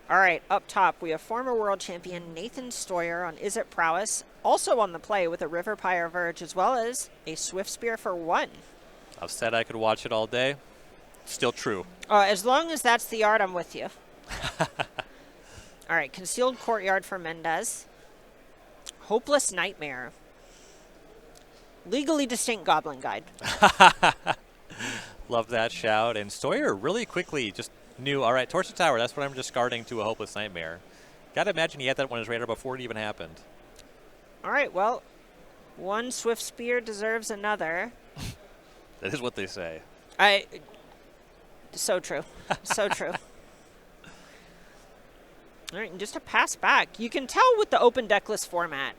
All right, up top, we have former world champion Nathan Steuer on Is It Prowess, also on the play with a River Pyre Verge, as well as a Swift Spear for 1. I've said I could watch it all day. Still true. As long as that's the art, I'm with you. All right, Concealed Courtyard for Mendez. Hopeless Nightmare. Legally Distinct Goblin Guide. Love that shout. And Steuer really quickly just knew, all right, Torch the Tower, that's what I'm discarding to a Hopeless Nightmare. Got to imagine he had that on his radar before it even happened. All right, well, one Swift Spear deserves another. That is what they say. So true. So true. All right, and just to pass back, you can tell with the open decklist format,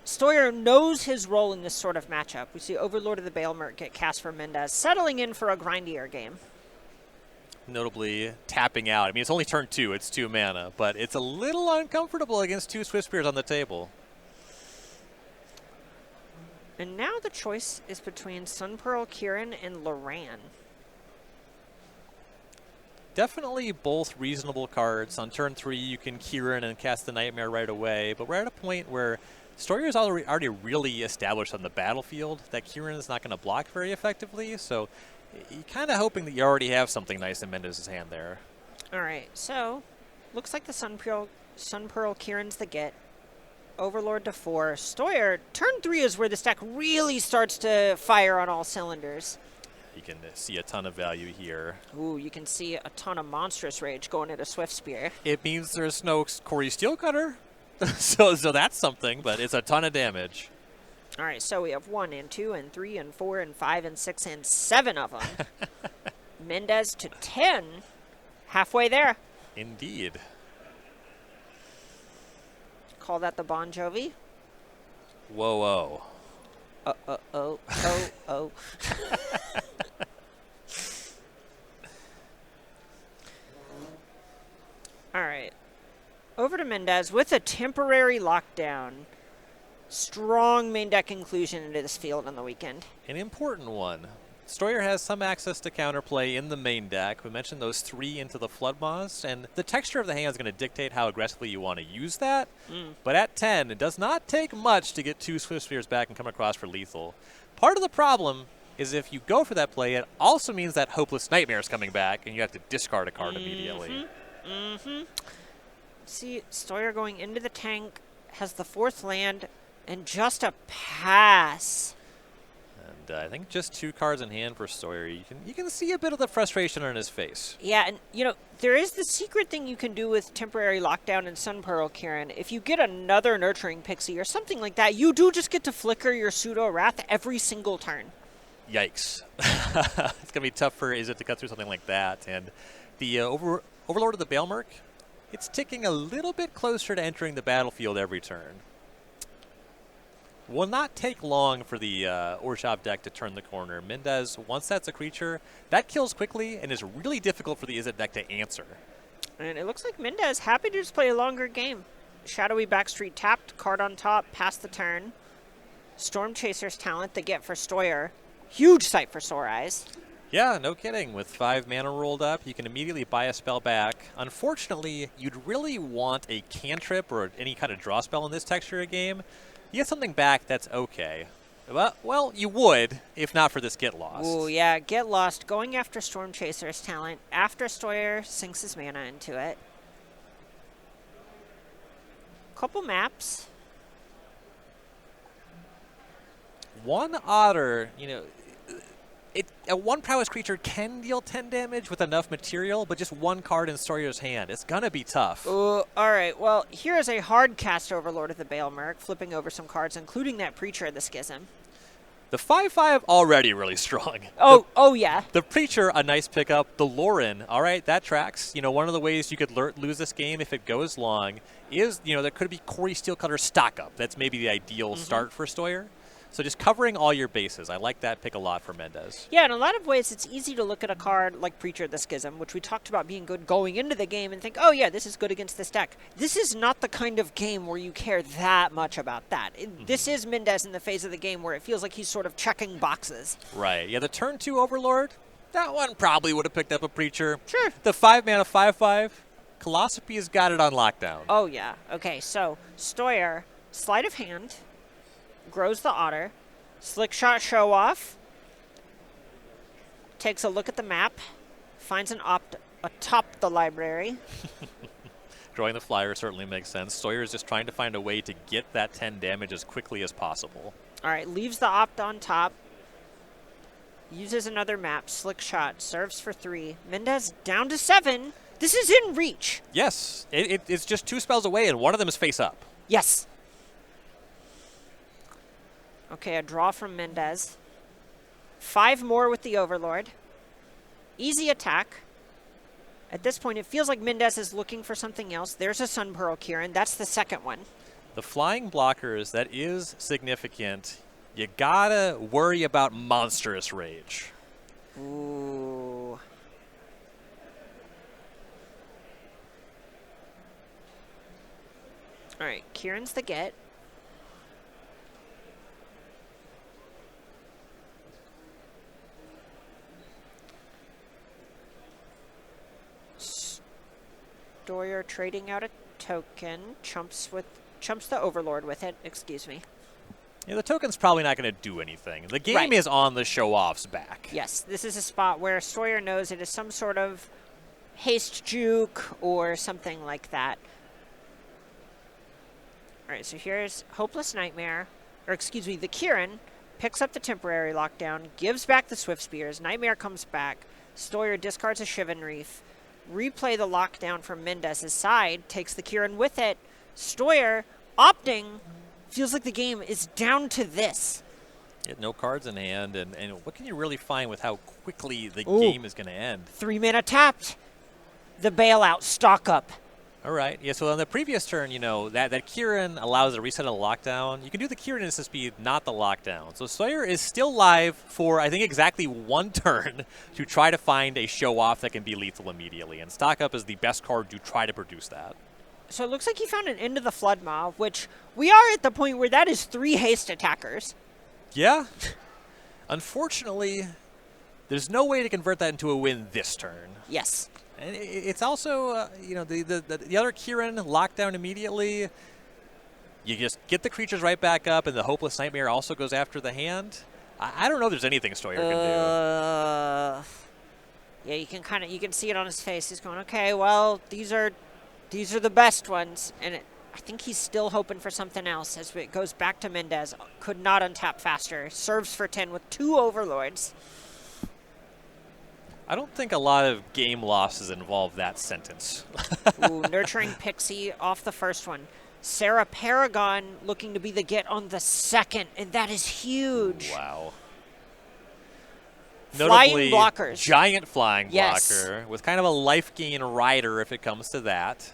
Steuer knows his role in this sort of matchup. We see Overlord of the Baelmerk get cast for Mendez, settling in for a grindier game. Notably tapping out. I mean, it's only turn 2. It's 2 mana, but it's a little uncomfortable against 2 Swift Spears on the table. And now the choice is between Sunpearl Kieran and Loran. Definitely both reasonable cards. On turn 3, you can Kieran and cast the Nightmare right away, but we're at a point where Steuer is already really established on the battlefield that Kieran is not going to block very effectively, so you're kind of hoping that you already have something nice in Mendez's hand there. All right, so looks like the Sunpearl Kieran's the get. Overlord to 4. Steuer, turn 3 is where this deck really starts to fire on all cylinders. You can see a ton of value here. Ooh, you can see a ton of monstrous rage going into Swift Spear. It means there's no Corey Steelcutter, so that's something, but it's a ton of damage. All right, so we have 1 and 2 and 3 and 4 and 5 and 6 and 7 of them. Mendez to 10, halfway there. Indeed. Call that the Bon Jovi. Whoa. Oh. All right. Over to Mendez with a temporary lockdown. Strong main deck inclusion into this field on the weekend. An important one. Steuer has some access to counterplay in the main deck. We mentioned those 3 into the Floodmoss, and the texture of the hand is going to dictate how aggressively you want to use that. But at 10, it does not take much to get 2 Swift Spears back and come across for lethal. Part of the problem is if you go for that play, it also means that Hopeless Nightmare is coming back, and you have to discard a card immediately. See, Steuer going into the tank, has the 4th land, and just a pass. And I think just 2 cards in hand for Steuer. You can see a bit of the frustration on his face. Yeah, and there is the secret thing you can do with temporary lockdown and Sunpearl Kieran. If you get another Nurturing Pixie or something like that, you do just get to flicker your Pseudo Wrath every single turn. Yikes. It's going to be tough for Izzet to cut through something like that. And the Overlord of the Baelmerk, it's ticking a little bit closer to entering the battlefield every turn. Will not take long for the Orzhov deck to turn the corner. Mendez, once that's a creature, that kills quickly and is really difficult for the Izzet deck to answer. And it looks like Mendez happy to just play a longer game. Shadowy Backstreet tapped, card on top, pass the turn. Storm Chaser's talent, the get for Steuer. Huge sight for Sore Eyes. Yeah, no kidding. With 5 mana rolled up, you can immediately buy a spell back. Unfortunately, you'd really want a cantrip or any kind of draw spell in this texture of game. You get something back that's okay. Well, you would, if not for this Get Lost. Ooh, yeah, Get Lost, going after Storm Chaser's talent after Steuer sinks his mana into it. Couple maps. One Otter, a 1 prowess creature can deal 10 damage with enough material, but just 1 card in Steuyer's hand. It's going to be tough. Ooh, all right, well, here is a hard cast Overlord of the Baelmerk, flipping over some cards, including that Preacher of the Schism. The 5/5 already really strong. Oh yeah. The Preacher, a nice pickup. The Lauren, all right, that tracks. One of the ways you could lose this game if it goes long is, there could be Corey Steelcutter stock up. That's maybe the ideal start for Steuer. So just covering all your bases. I like that pick a lot for Mendez. Yeah, in a lot of ways, it's easy to look at a card like Preacher of the Schism, which we talked about being good going into the game, and think, oh yeah, this is good against this deck. This is not the kind of game where you care that much about that. This is Mendez in the phase of the game where it feels like he's sort of checking boxes. Right. Yeah, the turn 2 Overlord, that one probably would have picked up a Preacher. Sure. The 5 mana 5/5, Colossopy's got it on lockdown. Oh, yeah. Okay, so Steuer, sleight of hand, grows the otter, slick shot show off, takes a look at the map, finds an opt atop the library. Drawing the flyer certainly makes sense. Steuer is just trying to find a way to get that 10 damage as quickly as possible. All right, leaves the opt on top, uses another map, slick shot, serves for 3. Mendez down to 7. This is in reach. Yes, it's just 2 spells away, and one of them is face up. Yes. Okay, a draw from Mendez. 5 more with the Overlord. Easy attack. At this point, it feels like Mendez is looking for something else. There's a Sun Pearl Kieran. That's the second one. The flying blockers, that is significant. You gotta worry about monstrous rage. Ooh. All right, Kieran's the get. Steuer trading out a token, chumps the Overlord with it, excuse me. Yeah, the token's probably not going to do anything. The game Right. is on the show-off's back. Yes, this is a spot where Steuer knows it is some sort of haste juke or something like that. All right, so here's Hopeless Nightmare, or excuse me, the Kieran picks up the temporary lockdown, gives back the Swift Spears, Nightmare comes back, Steuer discards a Shivan Reef, replay the lockdown from Mendez's side, takes the Kieran with it. Steuer opting, feels like the game is down to this. Get no cards in hand, and what can you really find with how quickly the game is going to end? 3 mana tapped. The bailout, stock up. All right. Yeah, so on the previous turn, that Kieran allows a reset of the lockdown. You can do the Kieran instant speed, not the lockdown. So Steuer is still live for, I think, exactly 1 turn to try to find a show-off that can be lethal immediately. And stock up is the best card to try to produce that. So it looks like he found an end to the Flood Maw, which we are at the point where that is 3 haste attackers. Yeah. Unfortunately, there's no way to convert that into a win this turn. Yes. And it's also, the other Kieran lockdown immediately. You just get the creatures right back up, and the Hopeless Nightmare also goes after the hand. I don't know if there's anything Steuer can do. Yeah, you can see it on his face. He's going, okay, well, these are the best ones, and I think he's still hoping for something else as it goes back to Mendez. Could not untap faster. Serves for 10 with 2 Overlords. I don't think a lot of game losses involve that sentence. Ooh, Nurturing Pixie off the first one. Sarah Paragon looking to be the get on the second, and that is huge. Wow. Flying Notably, blockers. Giant flying Yes. blocker with kind of a life gain rider if it comes to that.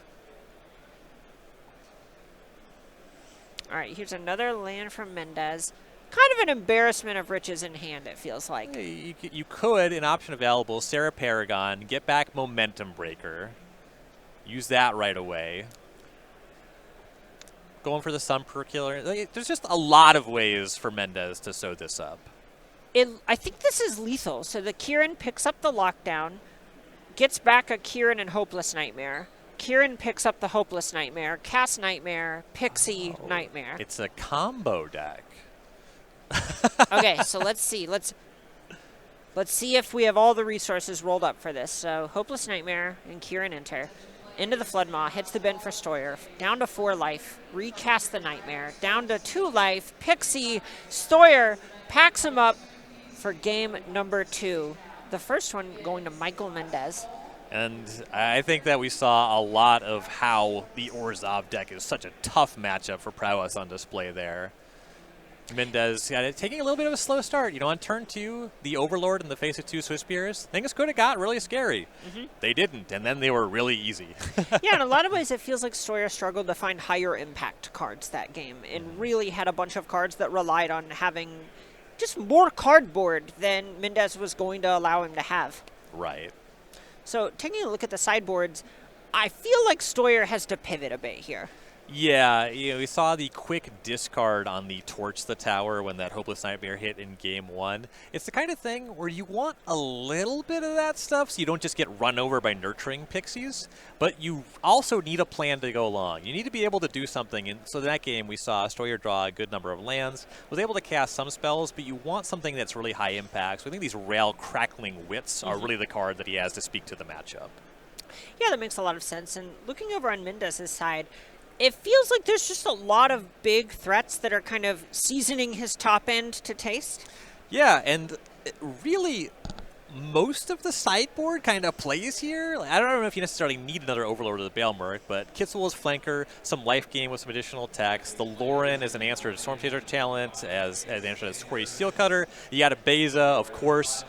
All right, here's another land from Mendez. Kind of an embarrassment of riches in hand, it feels like. You could, an option available, Sarah Paragon, get back Momentum Breaker. Use that right away. Going for the Sun Perculator. There's just a lot of ways for Mendez to sew this up. I think this is lethal. So the Kieran picks up the lockdown, gets back a Kieran and Hopeless Nightmare. Kieran picks up the Hopeless Nightmare, Cast Nightmare, Pixie Nightmare. It's a combo deck. Okay, so let's see. Let's see if we have all the resources rolled up for this. So Hopeless Nightmare and Kieran enter. Into the Flood Maw, hits the bin for Steuer. Down to 4 life. Recast the Nightmare. Down to 2 life. Pixie. Steuer packs him up for game number 2. The first one going to Michael Mendez. And I think that we saw a lot of how the Orzhov deck is such a tough matchup for prowess on display there. Mendez taking a little bit of a slow start. On turn 2, the Overlord in the face of 2 Swift Spears, things could have got really scary. They didn't, and then they were really easy. Yeah, in a lot of ways it feels like Steuer struggled to find higher impact cards that game and really had a bunch of cards that relied on having just more cardboard than Mendez was going to allow him to have. Right. So taking a look at the sideboards, I feel like Steuer has to pivot a bit here. Yeah, we saw the quick discard on the Torch the Tower when that Hopeless Nightmare hit in Game 1. It's the kind of thing where you want a little bit of that stuff so you don't just get run over by nurturing pixies, but you also need a plan to go along. You need to be able to do something, and so in that game we saw Steuer draw a good number of lands, was able to cast some spells, but you want something that's really high impact. So I think these Rail Crackling Wits are really the card that he has to speak to the matchup. Yeah, that makes a lot of sense. And looking over on Mendez's side, it feels like there's just a lot of big threats that are kind of seasoning his top end to taste. Yeah, and really, most of the sideboard kind of plays here. I don't know if you necessarily need another Overlord of the Baelmerk, but Kitzel is flanker, some life gain with some additional attacks. The Lauren is an answer to Storm Chaser talent, as an answer to Corey Steelcutter. You got a Beza, of course.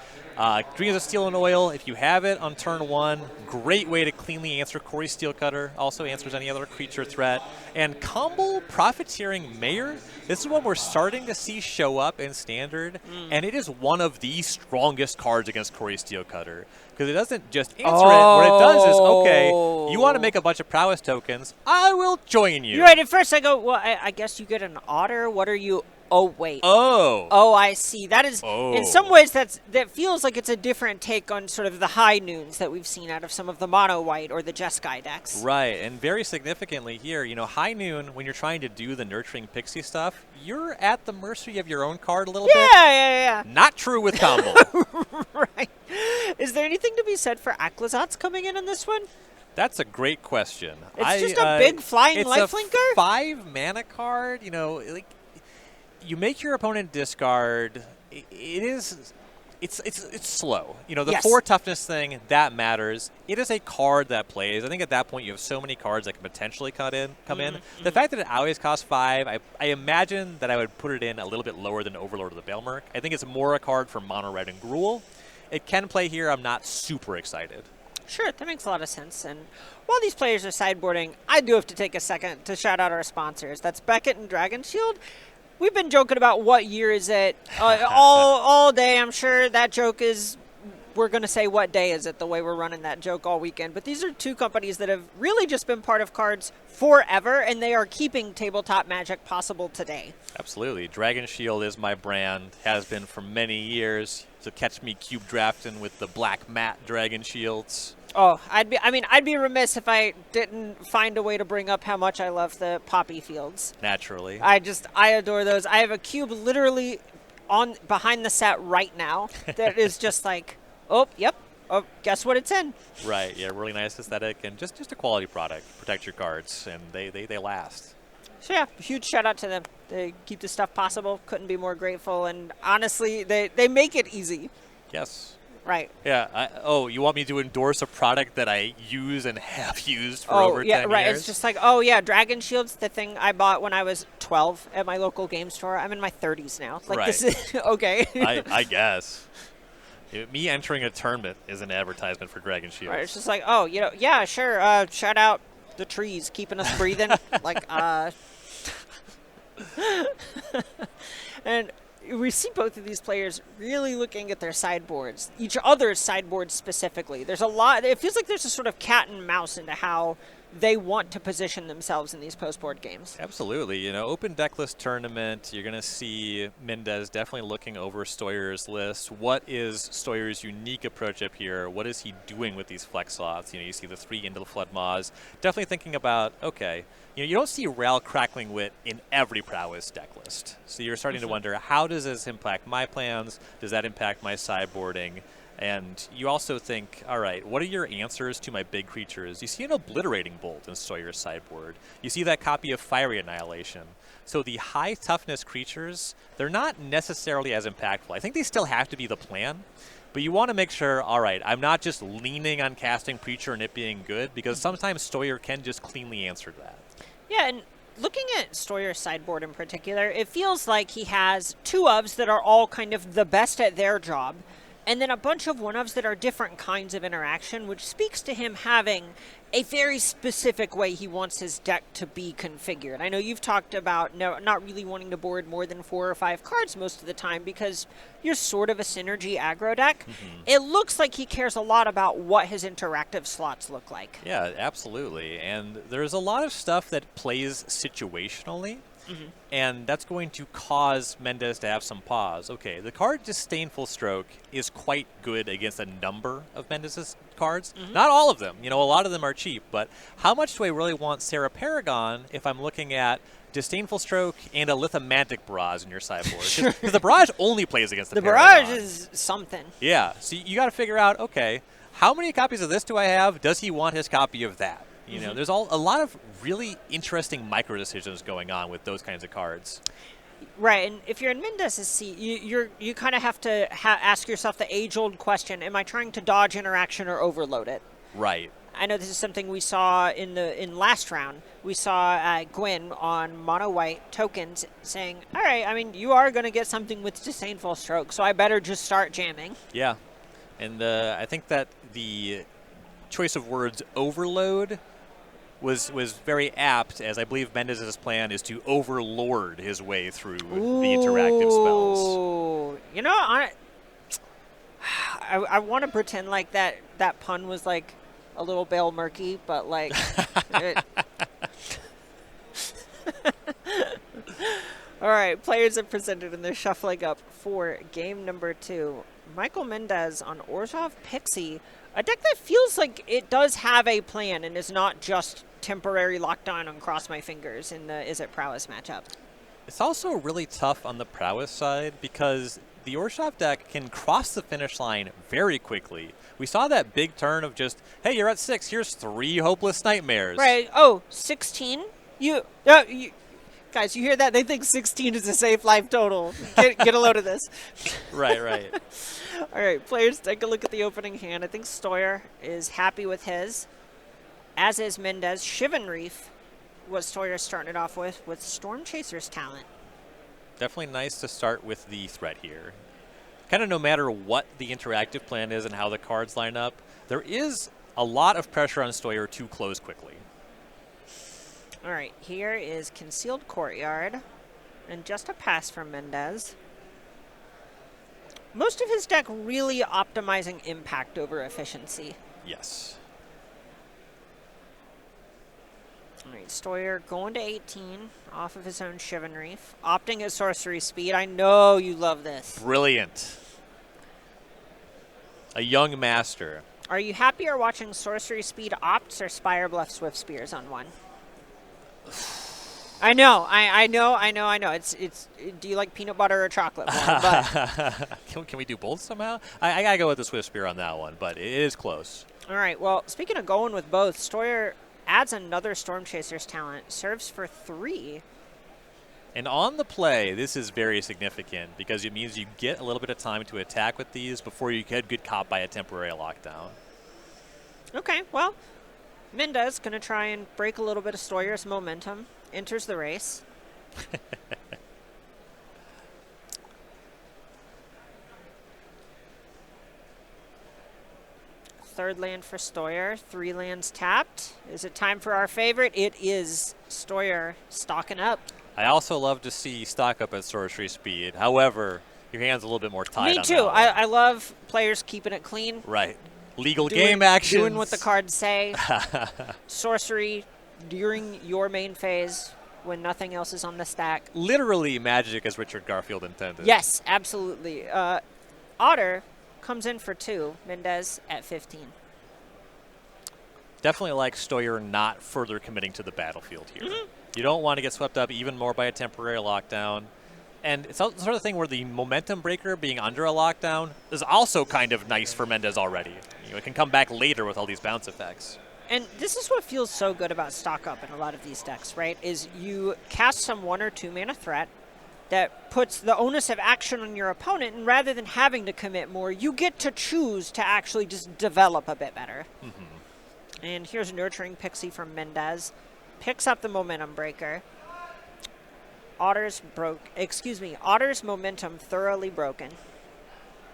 Dreams of Steel and Oil, if you have it on turn 1, great way to cleanly answer Corey Steelcutter. Also answers any other creature threat. And Combo Profiteering Mayor, this is one we're starting to see show up in Standard, and it is one of the strongest cards against Corey Steelcutter. Because it doesn't just answer it, what it does is, okay, you want to make a bunch of prowess tokens, I will join you. You're right, at first I go, well, I guess you get an Otter, what are you... Oh, wait. Oh, I see. That is, in some ways, that feels like it's a different take on sort of the high noons that we've seen out of some of the mono white or the Jeskai decks. Right, and very significantly here, high noon, when you're trying to do the nurturing pixie stuff, you're at the mercy of your own card a little bit. Yeah. Not true with combo. Right. Is there anything to be said for Aclazotz coming in on this one? That's a great question. It's just a big flying lifelinker? It's a 5 mana card, you make your opponent discard. It's slow. The 4 toughness thing, that matters. It is a card that plays. I think at that point you have so many cards that can potentially come in. The fact that it always costs 5, I imagine that I would put it in a little bit lower than Overlord of the Baelmerk. I think it's more a card for mono red and Gruul. It can play here. I'm not super excited. Sure, that makes a lot of sense. And while these players are sideboarding, I do have to take a second to shout out our sponsors. That's Beckett and Dragon Shield. We've been joking about what year is it all day. I'm sure that joke is, we're going to say what day is it, the way we're running that joke all weekend. But these are two companies that have really just been part of cards forever, and they are keeping tabletop Magic possible today. Absolutely. Dragon Shield is my brand, has been for many years. So catch me cube drafting with the black matte Dragon Shields. Oh, I'd be remiss if I didn't find a way to bring up how much I love the poppy fields. Naturally. I adore those. I have a cube literally behind the set right now that is just like, oh, yep. Oh, guess what it's in. Right. Yeah, really nice aesthetic and just a quality product. Protect your cards, and they last. So yeah, huge shout out to them. They keep this stuff possible. Couldn't be more grateful, and honestly, they make it easy. Yes. Right. Yeah. You want me to endorse a product that I use and have used for over 10 years? Oh, yeah, right. It's just like, oh, yeah, Dragon Shield's the thing I bought when I was 12 at my local game store. I'm in my 30s now. Like, right. This is, okay. I guess. Me entering a tournament is an advertisement for Dragon Shield. Right. It's just like, oh, yeah, sure. Shout out the trees keeping us breathing. And we see both of these players really looking at their sideboards, each other's sideboards specifically. There's a lot. It feels like there's a sort of cat and mouse into how they want to position themselves in these post-board games. Absolutely. Open decklist tournament, you're going to see Mendez definitely looking over Steuer's list. What is Steuer's unique approach up here? What is he doing with these flex slots? You see the 3 into the Flood Maws. Definitely thinking about, okay, you don't see Rail Crackling Wit in every prowess decklist. So you're starting to wonder, how does this impact my plans? Does that impact my sideboarding? And you also think, all right, what are your answers to my big creatures? You see an Obliterating Bolt in Steuyer's sideboard. You see that copy of Fiery Annihilation. So the high toughness creatures, they're not necessarily as impactful. I think they still have to be the plan, but you want to make sure, all right, I'm not just leaning on casting Preacher and it being good, because sometimes Steuer can just cleanly answer that. Yeah, and looking at Steuyer's sideboard in particular, it feels like he has 2 ofs that are all kind of the best at their job. and then a bunch of one-ofs that are different kinds of interaction, which speaks to him having a very specific way he wants his deck to be configured. I know you've talked about not really wanting to board more than 4 or 5 cards most of the time because you're sort of a synergy aggro deck. It looks like he cares a lot about what his interactive slots look like. Yeah, absolutely. And there's a lot of stuff that plays situationally. And that's going to cause Mendez to have some pause. Okay, the card Disdainful Stroke is quite good against a number of Mendez's cards. Not all of them. You know, a lot of them are cheap. But how much do I really want Sarah Paragon if I'm looking at Disdainful Stroke and a Lithomantic Barrage in your sideboard? Because the Barrage only plays against the Paragon. Barrage is something. Yeah, so you got to figure out, okay, how many copies of this do I have? Does he want his copy of that? You know, there's a lot of really interesting micro decisions going on with those kinds of cards. Right, and if you're in Mendez's seat, you kind of have to ask yourself the age-old question: am I trying to dodge interaction or overload it? Right. I know this is something we saw in last round. We saw Gwyn on mono white tokens saying, "All right, I mean, you are going to get something with Disdainful Stroke, so I better just start jamming." Yeah, and I think that the choice of words "overload" was very apt, as I believe Mendez's plan is to overlord his way through the interactive spells. You know, I want to pretend like that pun was like a little Bale Murky, but like All right, players are presented and they're shuffling up for game number 2. Michael Mendez on Orzhov Pixie, a deck that feels like it does have a plan and is not just temporary lockdown and cross my fingers in the Is It Prowess matchup. It's also really tough on the Prowess side because the Orzhov deck can cross the finish line very quickly. We saw that big turn of just, hey, you're at 6, here's 3 Hopeless Nightmares. Right. Oh, 16? Guys, you hear that? They think 16 is a safe life total. Get a load of this. Right. All right, players, take a look at the opening hand. I think Steuer is happy with his, as is Mendez. Shivan Reef was Steuer starting it off with Storm Chaser's talent. Definitely nice to start with the threat here. Kind of no matter what the interactive plan is and how the cards line up, there is a lot of pressure on Steuer to close quickly. All right, here is Concealed Courtyard, and just a pass from Mendez. Most of his deck really optimizing impact over efficiency. Yes. All right, Steuer going to 18 off of his own Shivan Reef, opting his Sorcery Speed. I know you love this. Brilliant. A young master. Are you happier watching Sorcery Speed opts or Spire Bluff Swift Spears on one? I know. It's. Do you like peanut butter or chocolate more? But Can we do both somehow? I gotta go with the Swift Spear on that one, but it is close. all right. Well, speaking of going with both, Steuer adds another Storm Chaser's talent. Serves for 3. And on the play, this is very significant because it means you get a little bit of time to attack with these before you get caught by a temporary lockdown. Okay. Well, Mendez going to try and break a little bit of Steuer's momentum. Enters the race. Third land for Steuer. 3 lands tapped. Is it time for our favorite? It is. Steuer stocking up. I also love to see stock up at Sorcery Speed. However, your hand's a little bit more tight. Me on too. that one. I love players keeping it clean. Right. Legal game action. Doing what the cards say. Sorcery during your main phase when nothing else is on the stack. Literally magic as Richard Garfield intended. Yes, absolutely. Otter comes in for 2. Mendez at 15. Definitely like Steuer not further committing to the battlefield here. You don't want to get swept up even more by a temporary lockdown. And it's the sort of thing where the momentum breaker being under a lockdown is also kind of nice for Mendez already. You know, it can come back later with all these bounce effects. And this is what feels so good about stock up in a lot of these decks, right? Is you cast some 1 or 2 mana threat that puts the onus of action on your opponent, and rather than having to commit more, you get to choose to actually just develop a bit better. And here's Nurturing Pixie from Mendez. Picks up the momentum breaker. Otter's momentum thoroughly broken.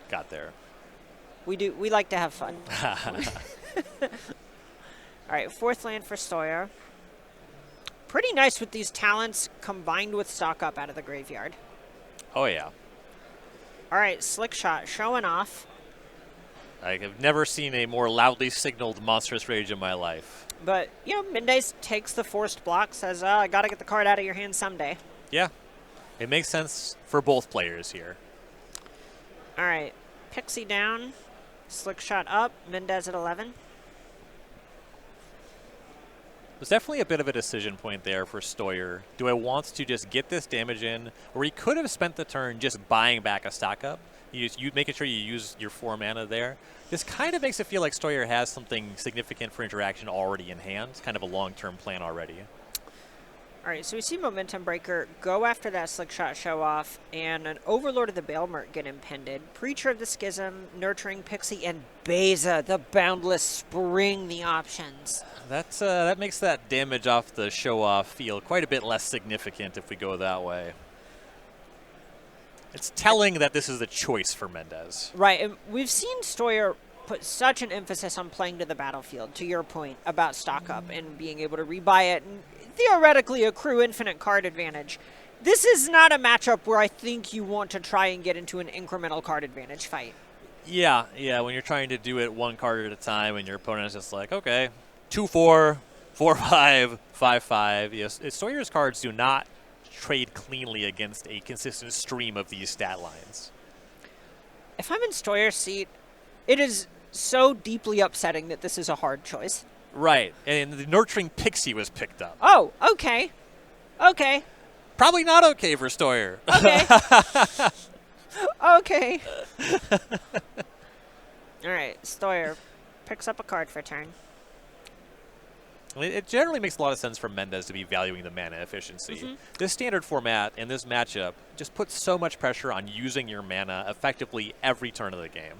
Got there. We do. We like to have fun. All right, 4th land for Steuer. Pretty nice with these talents combined with stock up out of the graveyard. Oh, yeah. All right, Slick Shot showing off. I have never seen a more loudly signaled Monstrous Rage in my life. But, you know, Mendez takes the forced block, says, I got to get the card out of your hand someday. Yeah. It makes sense for both players here. All right, Pixie down, Slick Shot up, Mendez at 11. There's definitely a bit of a decision point there for Steuer. Do I want to just get this damage in, or he could have spent the turn just buying back a stock up? You making sure you use your 4 mana there. This kind of makes it feel like Steuer has something significant for interaction already in hand, kind of a long-term plan already. All right, so we see Momentum Breaker go after that Slick Shot show off, and an Overlord of the Bailmurk get impended. Preacher of the Schism, Nurturing Pixie, and Beza, the Boundless, spring the options. That makes that damage off the show off feel quite a bit less significant if we go that way. It's telling that this is the choice for Mendez. Right, and we've seen Steuer put such an emphasis on playing to the battlefield, to your point about stock up and being able to rebuy it and theoretically accrue infinite card advantage. This is not a matchup where I think you want to try and get into an incremental card advantage fight. Yeah, when you're trying to do it 1 card at a time and your opponent is just like, okay, 2-4, 4-5, 5-5. Yes, Steuer's cards do not trade cleanly against a consistent stream of these stat lines. If I'm in Steuer's seat, it is so deeply upsetting that this is a hard choice. Right, and the Nurturing Pixie was picked up. Oh, okay. Okay. Probably not okay for Steuer. Okay. Okay. All right, Steuer picks up a card for turn. It generally makes a lot of sense for Mendez to be valuing the mana efficiency. This standard format and this matchup just puts so much pressure on using your mana effectively every turn of the game.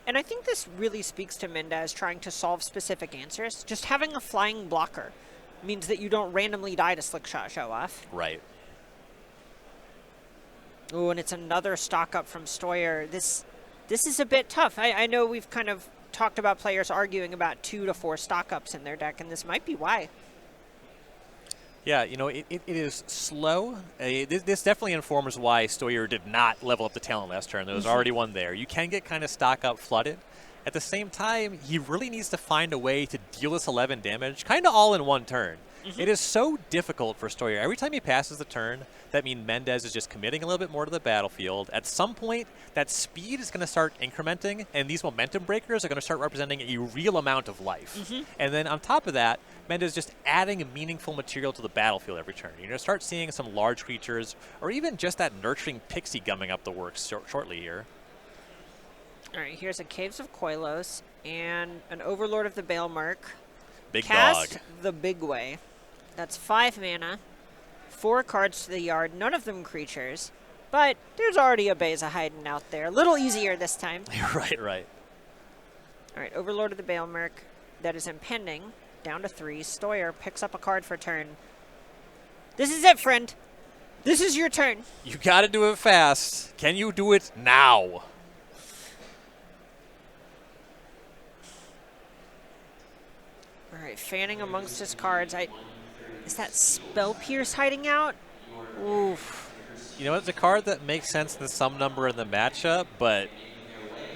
And I think this really speaks to Mendez trying to solve specific answers. Just having a flying blocker means that you don't randomly die to Slick Shot show off. Right. Oh, and it's another stock up from Steuer. This is a bit tough. I know we've kind of talked about players arguing about 2 to 4 stock ups in their deck, and this might be why. Yeah, you know, it is slow. This definitely informs why Steuer did not level up the talent last turn. There was already one there. You can get kind of stock up flooded. At the same time, he really needs to find a way to deal this 11 damage kind of all in one turn. It is so difficult for Steuer. Every time he passes the turn, that means Mendez is just committing a little bit more to the battlefield. At some point, that speed is going to start incrementing, and these momentum breakers are going to start representing a real amount of life. And then on top of that, Mendez just adding meaningful material to the battlefield every turn. You're going to start seeing some large creatures, or even just that Nurturing Pixie gumming up the works shortly here. All right, here's a Caves of Koilos and an Overlord of the Bailmurk. Big Cast dog. the Big Way. That's 5 mana, 4 cards to the yard, none of them creatures. But there's already a Beza hiding out there. A little easier this time. Right. All right, Overlord of the Bailmurk. That is impending. Down to 3. Steuer picks up a card for turn. This is it, friend. This is your turn. You got to do it fast. Can you do it now? All right, fanning amongst his cards. Is that Spell Pierce hiding out? Oof. You know, it's a card that makes sense in some number in the matchup, but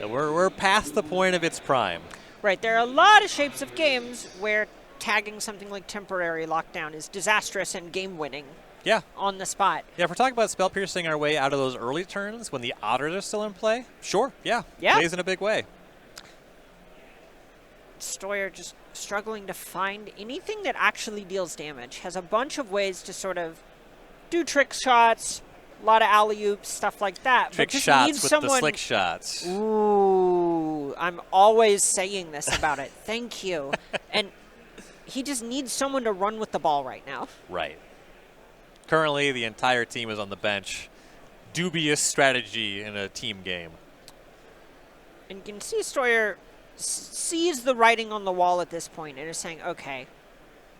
we're past the point of its prime. Right, there are a lot of shapes of games where tagging something like Temporary Lockdown is disastrous and game-winning. Yeah. On the spot. Yeah, if we're talking about spell piercing our way out of those early turns when the otters are still in play, sure, yeah. Plays in a big way. Steuer just struggling to find anything that actually deals damage. Has a bunch of ways to sort of do trick shots, a lot of alley-oops, stuff like that. Trick but just shots needs with someone... the slick shots. Ooh, I'm always saying this about it. Thank you. And he just needs someone to run with the ball right now. Right. Currently, the entire team is on the bench. Dubious strategy in a team game. And you can see Steuer sees the writing on the wall at this point and is saying, okay,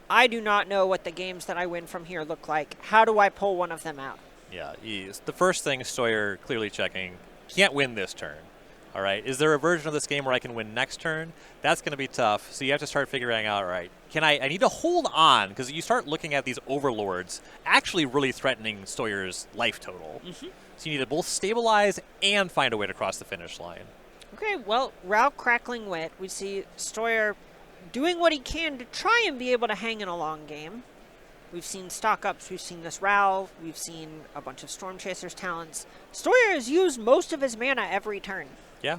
I do not know what the games that I win from here look like. How do I pull one of them out? Yeah, the first thing Steuer clearly checking, can't win this turn. All right, is there a version of this game where I can win next turn? That's going to be tough. So you have to start figuring out, all right, I need to hold on, because you start looking at these overlords actually really threatening Steuyer's life total. So you need to both stabilize and find a way to cross the finish line. Okay, well, Rao crackling wit. We see Steuer doing what he can to try and be able to hang in a long game. We've seen stock ups, we've seen this Rao, we've seen a bunch of Storm Chaser's talents. Steuer has used most of his mana every turn. Yeah.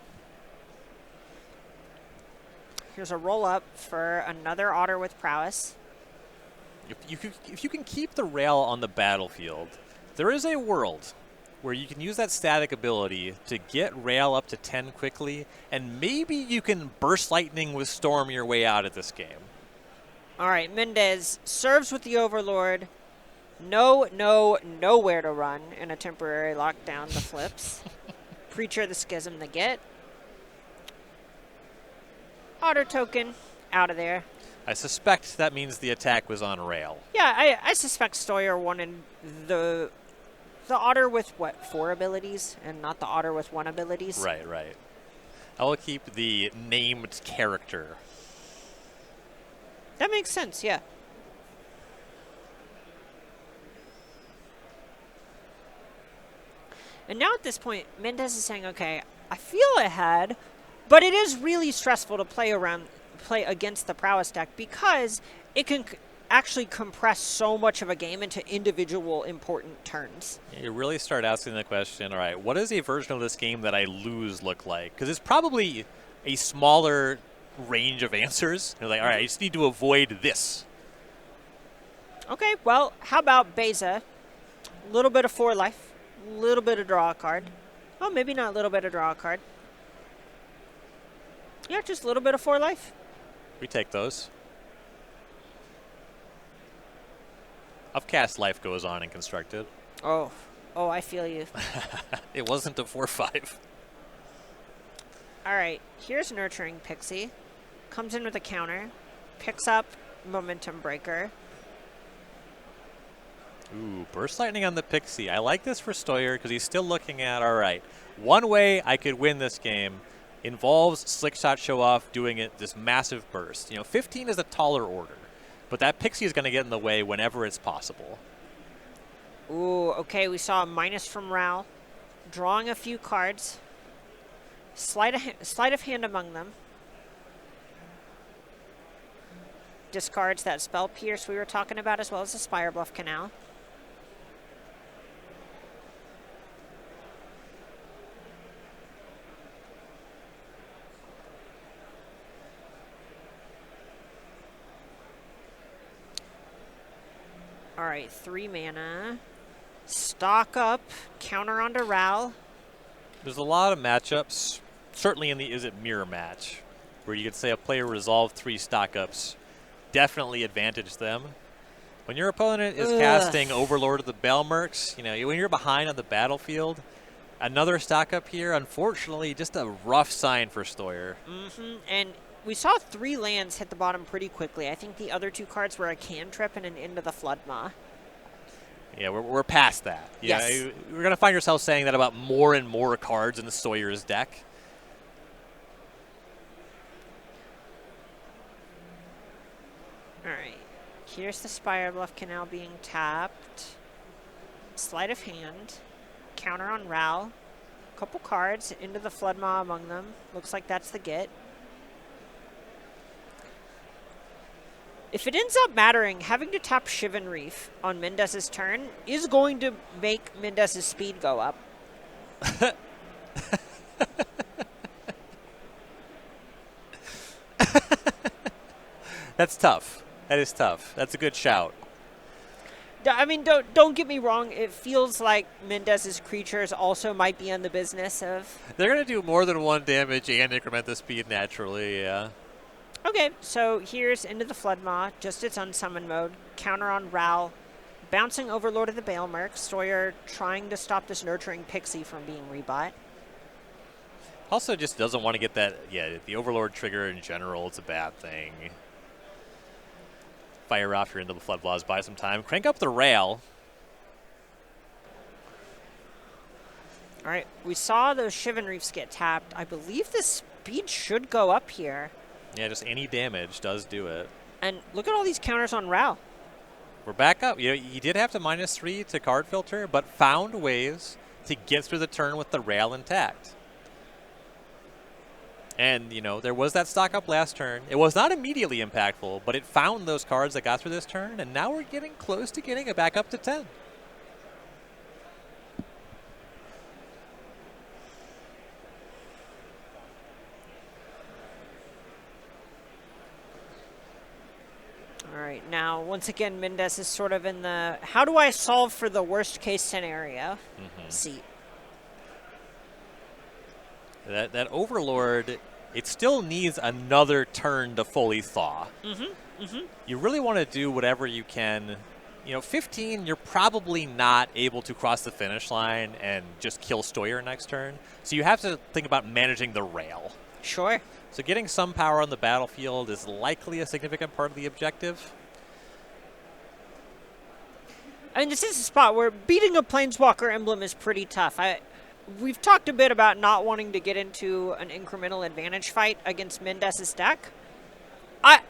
Here's a roll up for another Otter with prowess. If you can keep the rail on the battlefield, there is a world where you can use that static ability to get rail up to 10 quickly, and maybe you can burst lightning with storm your way out of this game. All right, Mendez serves with the Overlord. Nowhere to run in a temporary lockdown. The flips. Preacher the Schism the get. Otter token out of there. I suspect that means the attack was on rail. Yeah, I suspect Steuer wanted the Otter with, what, 4 abilities and not the Otter with 1 abilities? Right. I will keep the named character. That makes sense, yeah. And now at this point, Mendez is saying, okay, I feel ahead, but it is really stressful to play against the prowess deck because it can actually compress so much of a game into individual important turns. You really start asking the question, all right, what does a version of this game that I lose look like? Because it's probably a smaller range of answers. You're like, all right, I just need to avoid this. Okay, well, how about Beza? A little bit of 4 life, a little bit of draw a card. Oh, maybe not a little bit of draw a card. Yeah, just a little bit of 4 life. We take those. Upcast life goes on in Constructed. Oh, I feel you. It wasn't a 4/5. All right, here's Nurturing Pixie. Comes in with a counter. Picks up Momentum Breaker. Ooh, Burst Lightning on the Pixie. I like this for Steuer because he's still looking at, all right, one way I could win this game involves Slick Shot Show Off doing it this massive burst. 15 is a taller order, but that Pixie is going to get in the way whenever it's possible. Ooh, okay, we saw a minus from Rao. Drawing a few cards. Sleight of hand among them. Discards that Spell Pierce we were talking about, as well as the Spire Bluff Canal. All right, 3 mana. Stock up, counter onto Ral. There's a lot of matchups, certainly in the Is It Mirror match, where you could say a player resolved 3 stock-ups, definitely advantage them. When your opponent is casting Overlord of the Baelmerks, when you're behind on the battlefield, another stock-up here, unfortunately, just a rough sign for Steuer. And we saw 3 lands hit the bottom pretty quickly. I think the other 2 cards were a Cantrip and an Into the Floodmaw. Yeah, we're past that. Yes. We're going to find yourself saying that about more and more cards in the Steuyer's deck. All right. Here's the Spire Bluff Canal being tapped. Sleight of hand. Counter on Ral. Couple cards. Into the Floodmaw among them. Looks like that's the get. If it ends up mattering, having to tap Shivan Reef on Mendez's turn is going to make Mendez's speed go up. That's tough. That is tough. That's a good shout. I mean, don't get me wrong. It feels like Mendez's creatures also might be in the business of... They're going to do more than 1 damage and increment the speed naturally, yeah. Okay, so here's Into the Floodmaw, just its unsummon mode. Counter on Ral, bouncing Overlord of the Baelmerk. Steuer trying to stop this Nurturing Pixie from being rebought. Also just doesn't want to get that, the Overlord trigger in general, it's a bad thing. Fire off your Into the Floodmaws, buy some time. Crank up the rail. All right, we saw those Shivan Reefs get tapped. I believe the speed should go up here. Yeah, just any damage does do it. And look at all these counters on Ral. We're back up. You know, he did have to -3 to card filter, but found ways to get through the turn with the rail intact. And, you know, there was that stock up last turn. It was not immediately impactful, but it found those cards that got through this turn, and now we're getting close to getting it back up to 10. All right, now, once again, Mendez is sort of in the, how do I solve for the worst case scenario seat. That Overlord, it still needs another turn to fully thaw. You really want to do whatever you can. You know, 15, you're probably not able to cross the finish line and just kill Steuer next turn. So you have to think about managing the rail. Sure. So getting some power on the battlefield is likely a significant part of the objective. I mean, this is a spot where beating a Planeswalker emblem is pretty tough. We've talked a bit about not wanting to get into an incremental advantage fight against Mendez's deck. I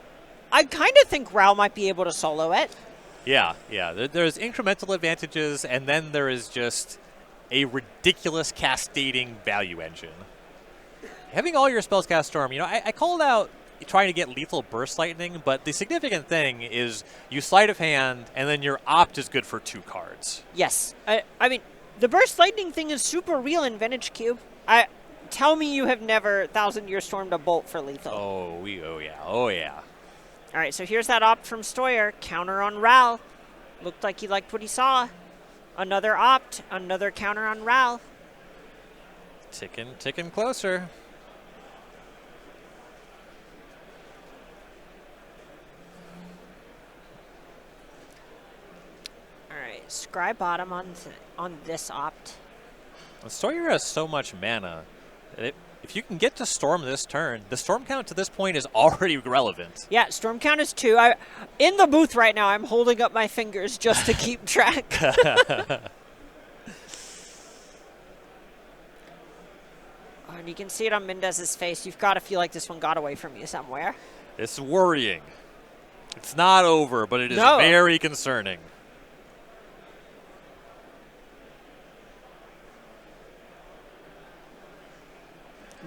kind of think Ral might be able to solo it. Yeah. There's incremental advantages, and then there is just a ridiculous cascading value engine. Having all your spells cast Storm, you know, I called out trying to get lethal Burst Lightning, but the significant thing is you sleight of hand, and then your opt is good for 2 cards. Yes. I mean, the Burst Lightning thing is super real in Vintage Cube. Tell me you have never 1,000-Year Stormed a Bolt for lethal. Oh yeah. All right, so here's that opt from Steuer. Counter on Ral. Looked like he liked what he saw. Another opt, another counter on Ral. Ticking closer. All right, Scry bottom on this opt. Steuer has so much mana. If you can get to Storm this turn, the Storm count to this point is already relevant. Yeah, Storm count is 2. In the booth right now, I'm holding up my fingers just to keep track. And you can see it on Mendez's face. You've got to feel like this one got away from you somewhere. It's worrying. It's not over, but it is very concerning.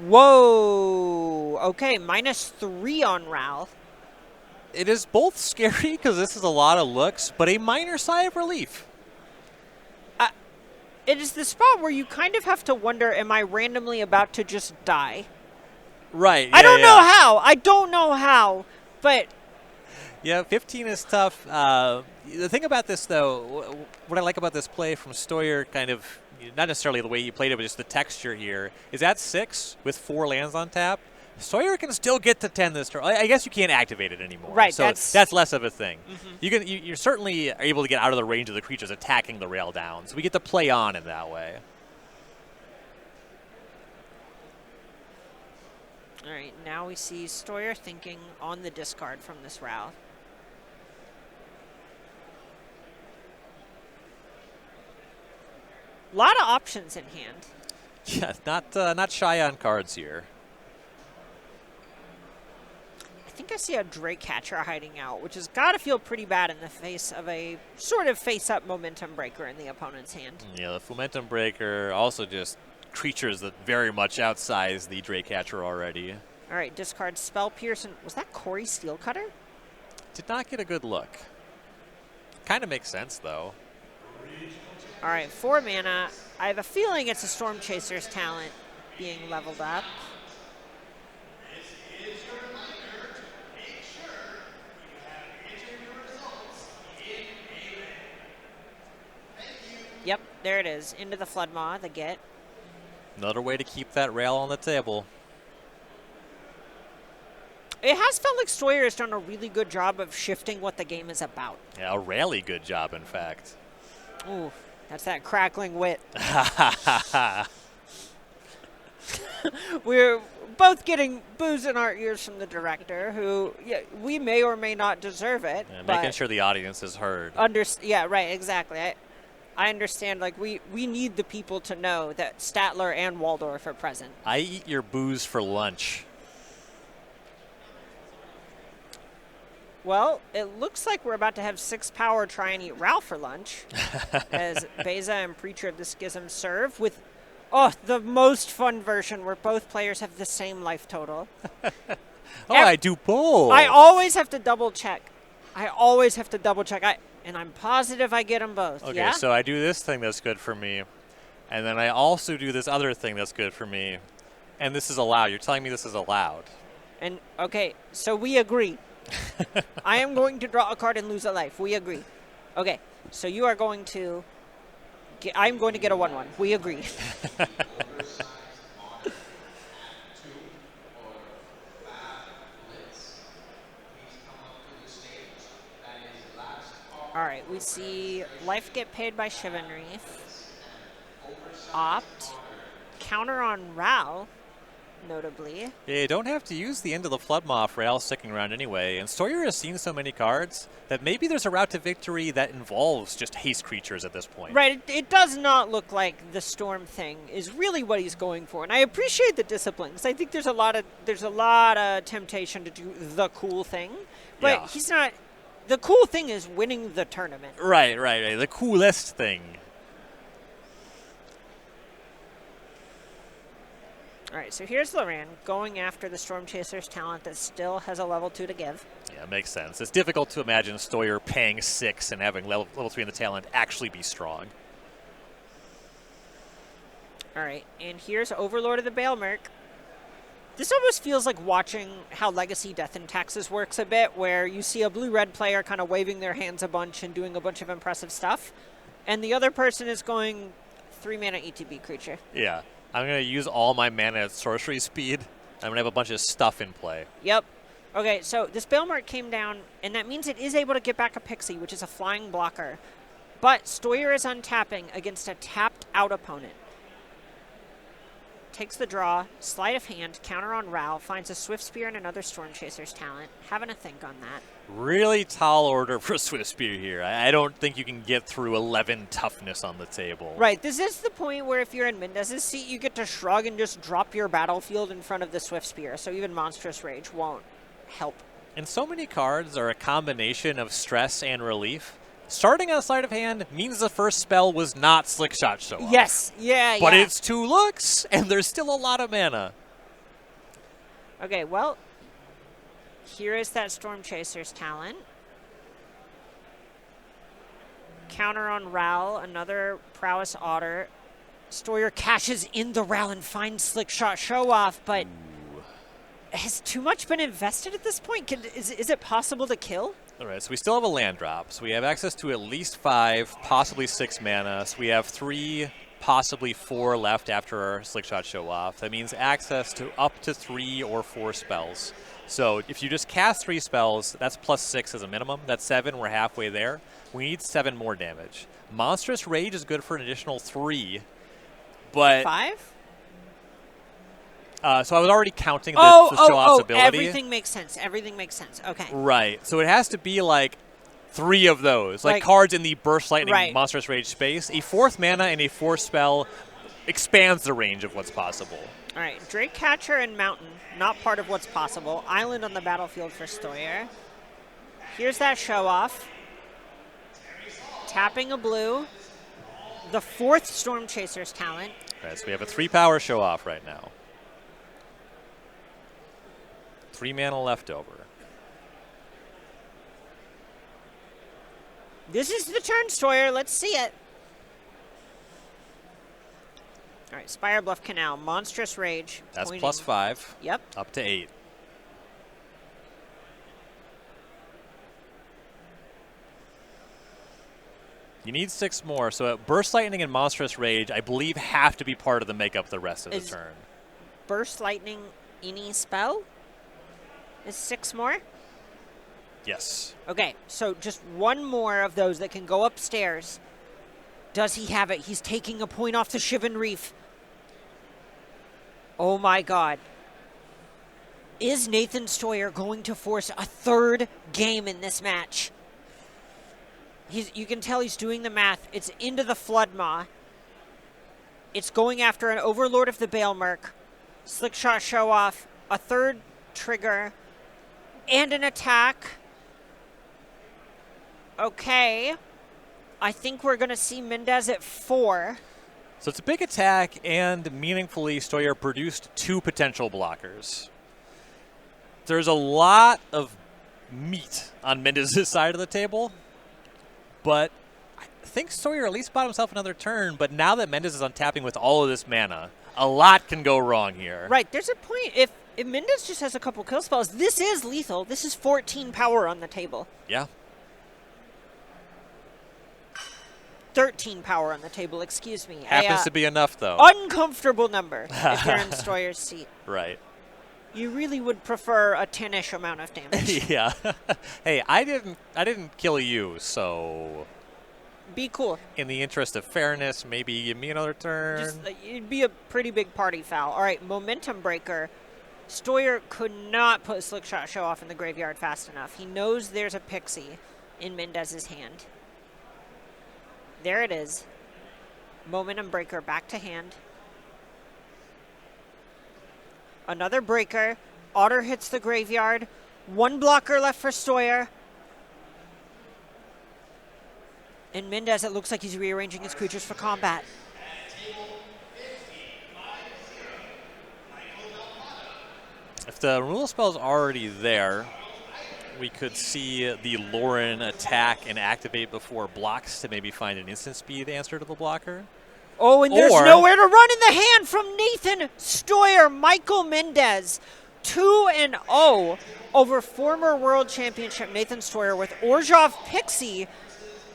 Whoa. Okay, -3 on Ral. It is both scary because this is a lot of looks, but a minor sigh of relief. It is the spot where you kind of have to wonder, am I randomly about to just die? Right. I don't know how. I don't know how, but... Yeah, 15 is tough. The thing about this, though, what I like about this play from Steuer, kind of, not necessarily the way he played it, but just the texture here, is at 6 with 4 lands on tap. Steuer can still get to 10 this turn. I guess you can't activate it anymore. Right. So that's less of a thing. You're certainly able to get out of the range of the creatures attacking the rail down. So we get to play on in that way. All right, now we see Steuer thinking on the discard from this Ral. A lot of options in hand. Yeah, not shy on cards here. I think I see a Drake Catcher hiding out, which has got to feel pretty bad in the face of a sort of face-up Momentum Breaker in the opponent's hand. Yeah, the Momentum Breaker, also just creatures that very much outsize the Drake Catcher already. All right, discard Spell Pierce. Was that Corey Steelcutter? Did not get a good look. Kind of makes sense, though. All right, 4 mana. I have a feeling it's a Storm Chaser's talent being leveled up. Yep, there it is. Into the Floodmaw, the get. Another way to keep that rail on the table. It has felt like Steuer has done a really good job of shifting what the game is about. Yeah, a really good job, in fact. Ooh, that's that crackling wit. We're both getting boos in our ears from the director, who we may or may not deserve it. Yeah, making sure the audience is heard. Yeah, right, exactly. I understand, like, we need the people to know that Statler and Waldorf are present. I eat your booze for lunch. Well, it looks like we're about to have 6 Power try and eat Ralph for lunch as Beza and Preacher of the Schism serve with, the most fun version where both players have the same life total. I do both. I always have to double check. And I'm positive I get them both. Okay, yeah? so I do this thing that's good for me, and then I also do this other thing that's good for me, and this is allowed. You're telling me this is allowed. And, okay, so we agree. I am going to draw a card and lose a life. We agree. Okay, so you are going to... I'm going to get a 1/1. We agree. All right, we see life get paid by Chivalry. Opt. Counter on Ral, notably. Yeah, you don't have to use the end of the Flood Moth Rail sticking around anyway, and Steuer has seen so many cards that maybe there's a route to victory that involves just haste creatures at this point. Right, it does not look like the Storm thing is really what he's going for, and I appreciate the discipline, because I think there's a lot of temptation to do the cool thing, but he's not... The cool thing is winning the tournament. Right. The coolest thing. All right, so here's Loran going after the Storm Chaser's talent that still has a level 2 to give. Yeah, it makes sense. It's difficult to imagine Steuer paying 6 and having level 3 in the talent actually be strong. All right, and here's Overlord of the Baelmerk. This almost feels like watching how Legacy Death and Taxes works a bit, where you see a blue-red player kind of waving their hands a bunch and doing a bunch of impressive stuff, and the other person is going 3-mana ETB creature. Yeah, I'm going to use all my mana at sorcery speed. I'm going to have a bunch of stuff in play. Yep. Okay, so this Baelmerk came down, and that means it is able to get back a Pixie, which is a flying blocker. But Steuer is untapping against a tapped-out opponent. Takes the draw, sleight of hand, counter on Ral, finds a Swift Spear and another Storm Chaser's talent. Having a think on that. Really tall order for Swift Spear here. I don't think you can get through 11 toughness on the table. Right, this is the point where if you're in Mendez's seat, you get to shrug and just drop your battlefield in front of the Swift Spear, so even Monstrous Rage won't help. And so many cards are a combination of stress and relief. Starting on sleight of hand means the first spell was not Slick Shot Show Off. Yes, yeah. But it's 2 looks, and there's still a lot of mana. Okay, well, here is that Storm Chaser's talent. Counter on Ral, another Prowess Otter. Steuer cashes in the Ral and finds Slick Shot Show Off, but has too much been invested at this point? Is it possible to kill? All right, so we still have a land drop. So we have access to at least 5, possibly 6 mana. So we have 3, possibly 4 left after our Slick Shot Show Off. That means access to up to 3 or 4 spells. So if you just cast 3 spells, that's plus 6 as a minimum. That's 7. We're halfway there. We need 7 more damage. Monstrous Rage is good for an additional 3, but 5? So I was already counting the show-off's ability. Everything makes sense. Everything makes sense. Okay. Right. So it has to be like 3 of those, like cards in the Burst Lightning Monstrous Rage space. A 4th mana and a 4th spell expands the range of what's possible. All right. Drake Catcher and Mountain, not part of what's possible. Island on the battlefield for Steuer. Here's that show-off. Tapping a blue. The 4th Storm Chaser's talent. All right, so we have a 3-power show-off right now. 3 mana left over. This is the turn, Steuer. Let's see it. All right, Spire Bluff Canal, Monstrous Rage. That's plus 5. Yep. Up to 8. You need 6 more, so Burst Lightning and Monstrous Rage, I believe, have to be part of the makeup the rest of the turn. Burst Lightning any spell? Is 6 more? Yes. Okay, so just 1 more of those that can go upstairs. Does he have it? He's taking a point off the Shivan Reef. Oh my god. Is Nathan Steuer going to force a 3rd game in this match? You can tell he's doing the math. It's into the Floodmaw. It's going after an Overlord of the Baelmerk. Slick Shot Show Off, a third trigger, and an attack. Okay. I think we're going to see Mendez at 4. So it's a big attack, and meaningfully, Steuer produced 2 potential blockers. There's a lot of meat on Mendez's side of the table, but I think Steuer at least bought himself another turn, but now that Mendez is untapping with all of this mana, a lot can go wrong here. Right, there's a point. If Mendez just has a couple kill spells, this is lethal. This is 14 power on the table. Yeah. 13 power on the table, excuse me. Happens to be enough, though. Uncomfortable number if you're in Steuer's seat. Right. You really would prefer a 10-ish amount of damage. Yeah. Hey, I didn't kill you, so Be cool. in the interest of fairness, maybe give me another turn. Just, it'd be a pretty big party foul. All right, Momentum Breaker. Steuer could not put Slick Shot Show Off in the graveyard fast enough. He knows there's a Pixie in Mendez's hand. There it is. Momentum Breaker back to hand. Another Breaker. Otter hits the graveyard. 1 blocker left for Steuer. And Mendez, it looks like he's rearranging his creatures for combat. If the removal spell's already there, we could see the Lauren attack and activate before blocks to maybe find an instant speed answer to the blocker. Oh, and there's nowhere to run in the hand from Nathan Steuer. Michael Mendez, 2-0 over former World Championship Nathan Steuer with Orzhov Pixie.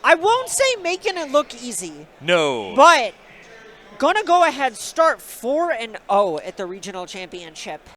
I won't say making it look easy. No. But gonna go ahead, start 4-0 at the Regional Championship.